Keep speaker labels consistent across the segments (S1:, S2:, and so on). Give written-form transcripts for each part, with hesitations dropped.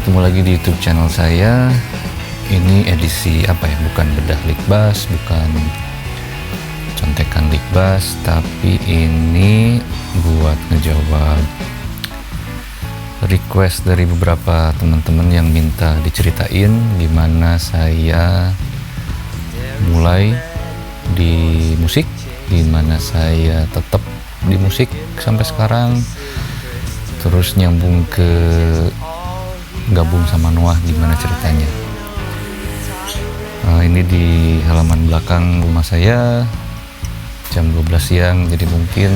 S1: ketemu lagi di YouTube channel saya. Ini edisi bukan bedah Likbaz, bukan contekan Likbaz, tapi ini buat ngejawab request dari beberapa teman-teman yang minta diceritain gimana saya mulai di musik, gimana saya tetap di musik sampai sekarang, terus nyambung ke gabung sama Noah gimana ceritanya. Ini di halaman belakang rumah saya, jam 12 siang, jadi mungkin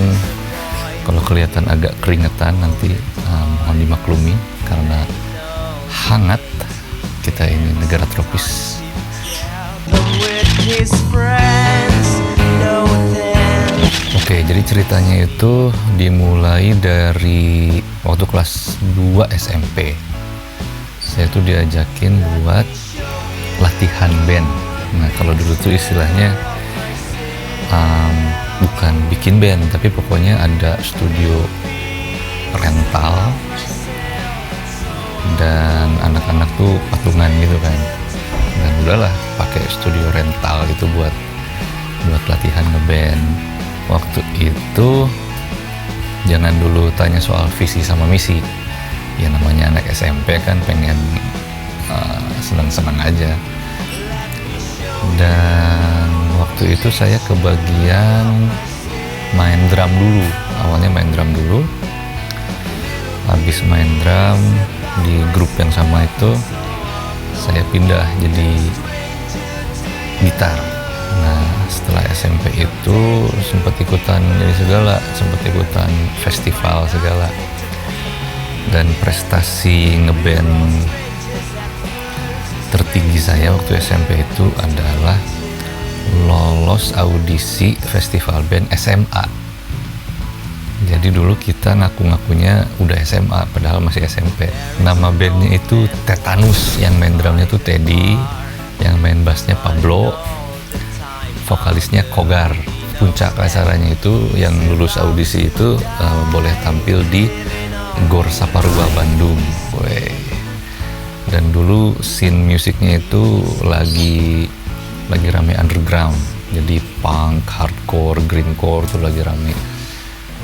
S1: kalau kelihatan agak keringetan nanti mohon dimaklumi karena hangat, kita ini negara tropis. Oke, jadi ceritanya itu dimulai dari waktu kelas 2 SMP. Saya tuh diajakin buat latihan band. Nah, kalau dulu tuh istilahnya bukan bikin band, tapi pokoknya ada studio rental dan anak-anak tuh patungan gitu kan. Dan udahlah pakai studio rental gitu buat latihan ngeband. Waktu itu jangan dulu tanya soal visi sama misi. Ya namanya anak SMP kan pengen senang-senang aja. Dan waktu itu saya kebagian main drum dulu. Awalnya main drum dulu. Habis main drum di grup yang sama itu, saya pindah jadi gitar. Nah, setelah SMP itu sempat ikutan jadi segala, sempat ikutan festival segala. Dan prestasi ngeband tertinggi saya waktu SMP itu adalah lolos audisi festival band SMA. Jadi dulu kita ngaku-ngakunya udah SMA padahal masih SMP. Nama bandnya itu Tetanus, yang main drumnya tuh Teddy, yang main bassnya Pablo, vokalisnya Kogar. Puncak acaranya itu yang lulus audisi itu boleh tampil di Gor Saparua Bandung. Dan dulu scene musiknya itu lagi rame underground, jadi punk, hardcore, greencore tuh lagi rame.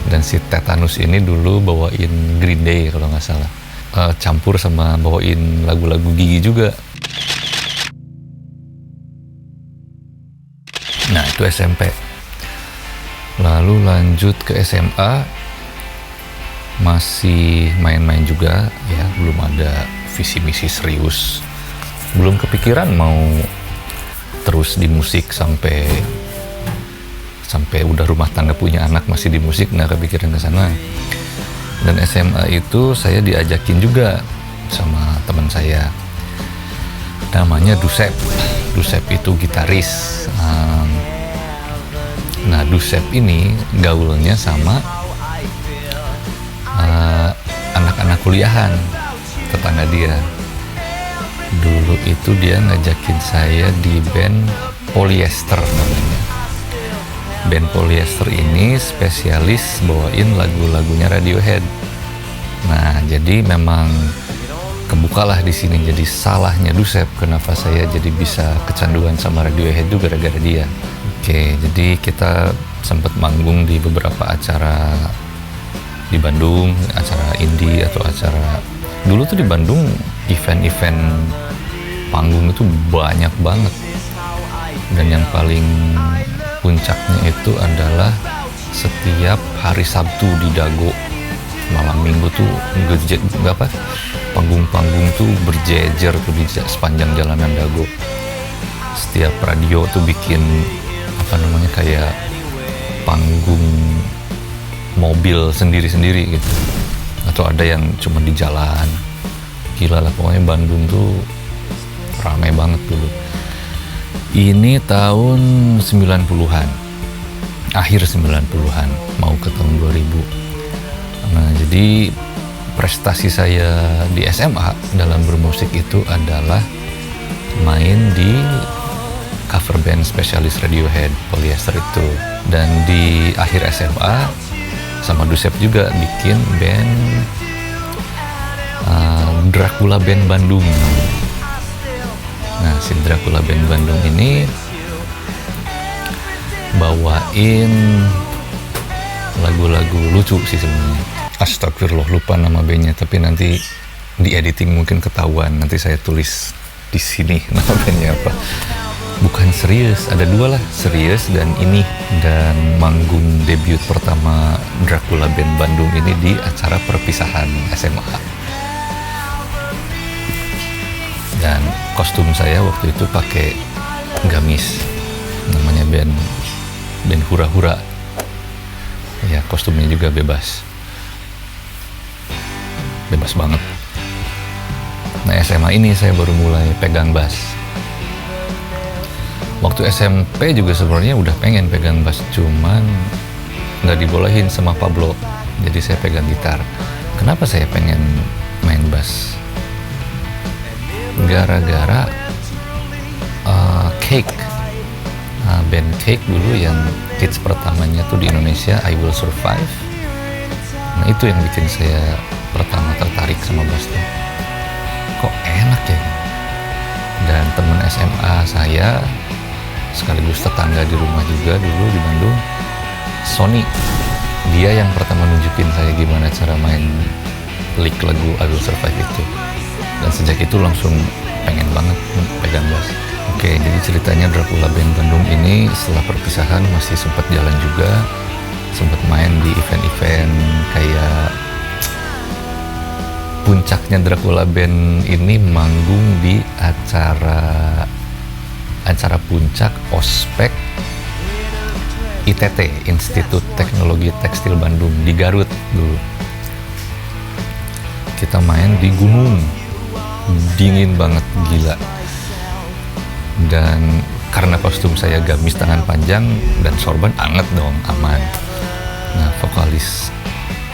S1: Dan si Tetanus ini dulu bawain Green Day kalau nggak salah, campur sama bawain lagu-lagu Gigi juga. Nah, itu SMP. Lalu lanjut ke SMA, masih main-main juga ya, belum ada visi misi serius, belum kepikiran mau terus di musik sampai udah rumah tangga punya anak masih di musik, nggak kepikiran ke sana. Dan SMA itu saya diajakin juga sama teman saya, namanya Dusep. Dusep itu gitaris. Nah, Dusep ini gaulnya sama anak-anak kuliahan, tetangga dia. Dulu itu dia ngajakin saya di band Polyester namanya. Band Polyester ini spesialis bawain lagu-lagunya Radiohead. Nah, jadi memang kebukalah di sini. Jadi salahnya Dusep kenapa saya jadi bisa kecanduan sama Radiohead itu gara-gara dia. Oke, jadi kita sempat manggung di beberapa acara di Bandung, acara indie atau acara, dulu tuh di Bandung event-event panggung itu banyak banget. Dan yang paling puncaknya itu adalah setiap hari Sabtu di Dago, malam Minggu tuh panggung-panggung tuh berjejer tuh di sepanjang jalanan Dago. Setiap radio tuh bikin kayak panggung mobil sendiri-sendiri gitu, atau ada yang cuma di jalan. Gila lah, pokoknya Bandung tuh ramai banget dulu. Ini tahun 90-an, akhir 90-an mau ke tahun 2000. Nah, jadi prestasi saya di SMA dalam bermusik itu adalah main di cover band spesialis Radiohead, Polyester itu. Dan di akhir SMA sama Dusep juga bikin band Dracula Band Bandung. Nah, si Dracula Band Bandung ini bawain lagu-lagu lucu sih sebenarnya. Astagfirullah, lupa nama bandnya, tapi nanti di editing mungkin ketahuan. Nanti saya tulis di sini nama bandnya apa. Bukan Serius, ada dua lah, Serius dan ini. Dan manggung debut pertama Dracula Band Bandung ini di acara perpisahan SMA. Dan kostum saya waktu itu pakai gamis, namanya band hura-hura. Ya, kostumnya juga bebas banget. Nah, SMA ini saya baru mulai pegang bass. Waktu SMP juga sebenarnya udah pengen pegang bass, cuman nggak dibolehin sama Pablo, jadi saya pegang gitar. Kenapa saya pengen main bass? Gara-gara Cake, band Cake dulu yang hits pertamanya tuh di Indonesia, I Will Survive. Nah, itu yang bikin saya pertama tertarik sama bass tuh. Kok enak ya? Dan teman SMA saya sekaligus tetangga di rumah juga dulu di Bandung, Sony, dia yang pertama nunjukin saya gimana cara main lick lagu I Will Survive itu. Dan sejak itu langsung pengen banget pegang bass. Oke, jadi ceritanya Dracula Band Bandung ini setelah perpisahan masih sempat jalan juga, sempat main di event-event kayak puncaknya Dracula Band ini manggung di acara puncak ospek ITT, Institut Teknologi Tekstil Bandung, di Garut dulu. Kita main di gunung, dingin banget, gila. Dan karena kostum saya gamis tangan panjang dan sorban, anget dong, aman. Nah, vokalis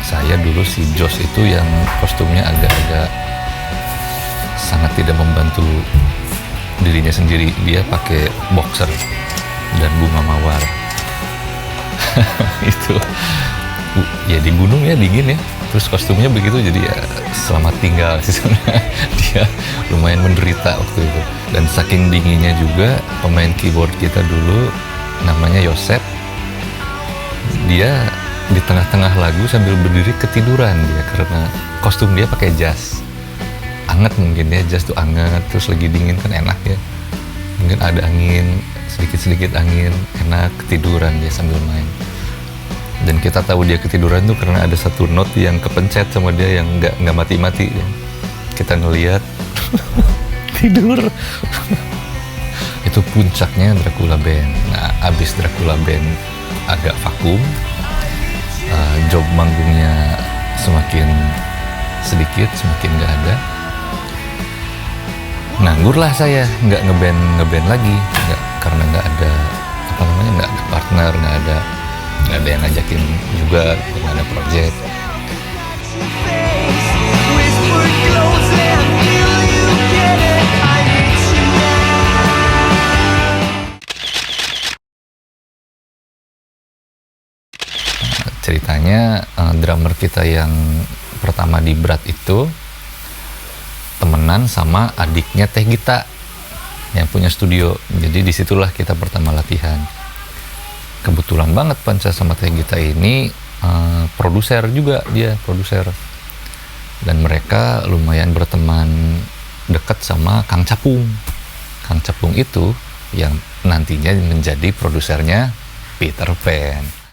S1: saya dulu si Jos itu yang kostumnya agak-agak sangat tidak membantu dirinya sendiri. Dia pakai boxer dan bunga mawar. Itu ya di gunung ya, dingin ya, terus kostumnya begitu, jadi ya selamat tinggal sih sebenarnya. Dia lumayan menderita waktu itu. Dan saking dinginnya juga, pemain keyboard kita dulu namanya Yosep, dia di tengah-tengah lagu sambil berdiri ketiduran dia karena kostum dia pakai jas. Anget mungkin ya, jas tuh anget, terus lagi dingin kan enak ya, mungkin ada angin, sedikit-sedikit angin, enak, ketiduran dia sambil main. Dan kita tahu dia ketiduran tuh karena ada satu not yang kepencet sama dia yang nggak mati-mati ya. Kita ngeliat tidur. Itu puncaknya Dracula Band. Nah, abis Dracula Band agak vakum, job manggungnya semakin sedikit, semakin nggak ada. Nganggur lah saya, nggak ngeband lagi, karena nggak ada nggak ada partner, nggak ada yang ngajakin juga, nggak ada project. Ceritanya drummer kita yang pertama di Berat itu temenan sama adiknya Teh Gita yang punya studio. Jadi disitulah kita pertama latihan. Kebetulan banget Panca sama Teh Gita ini produser juga, dia produser. Dan mereka lumayan berteman dekat sama Kang Capung. Kang Capung itu yang nantinya menjadi produsernya Peter Pan.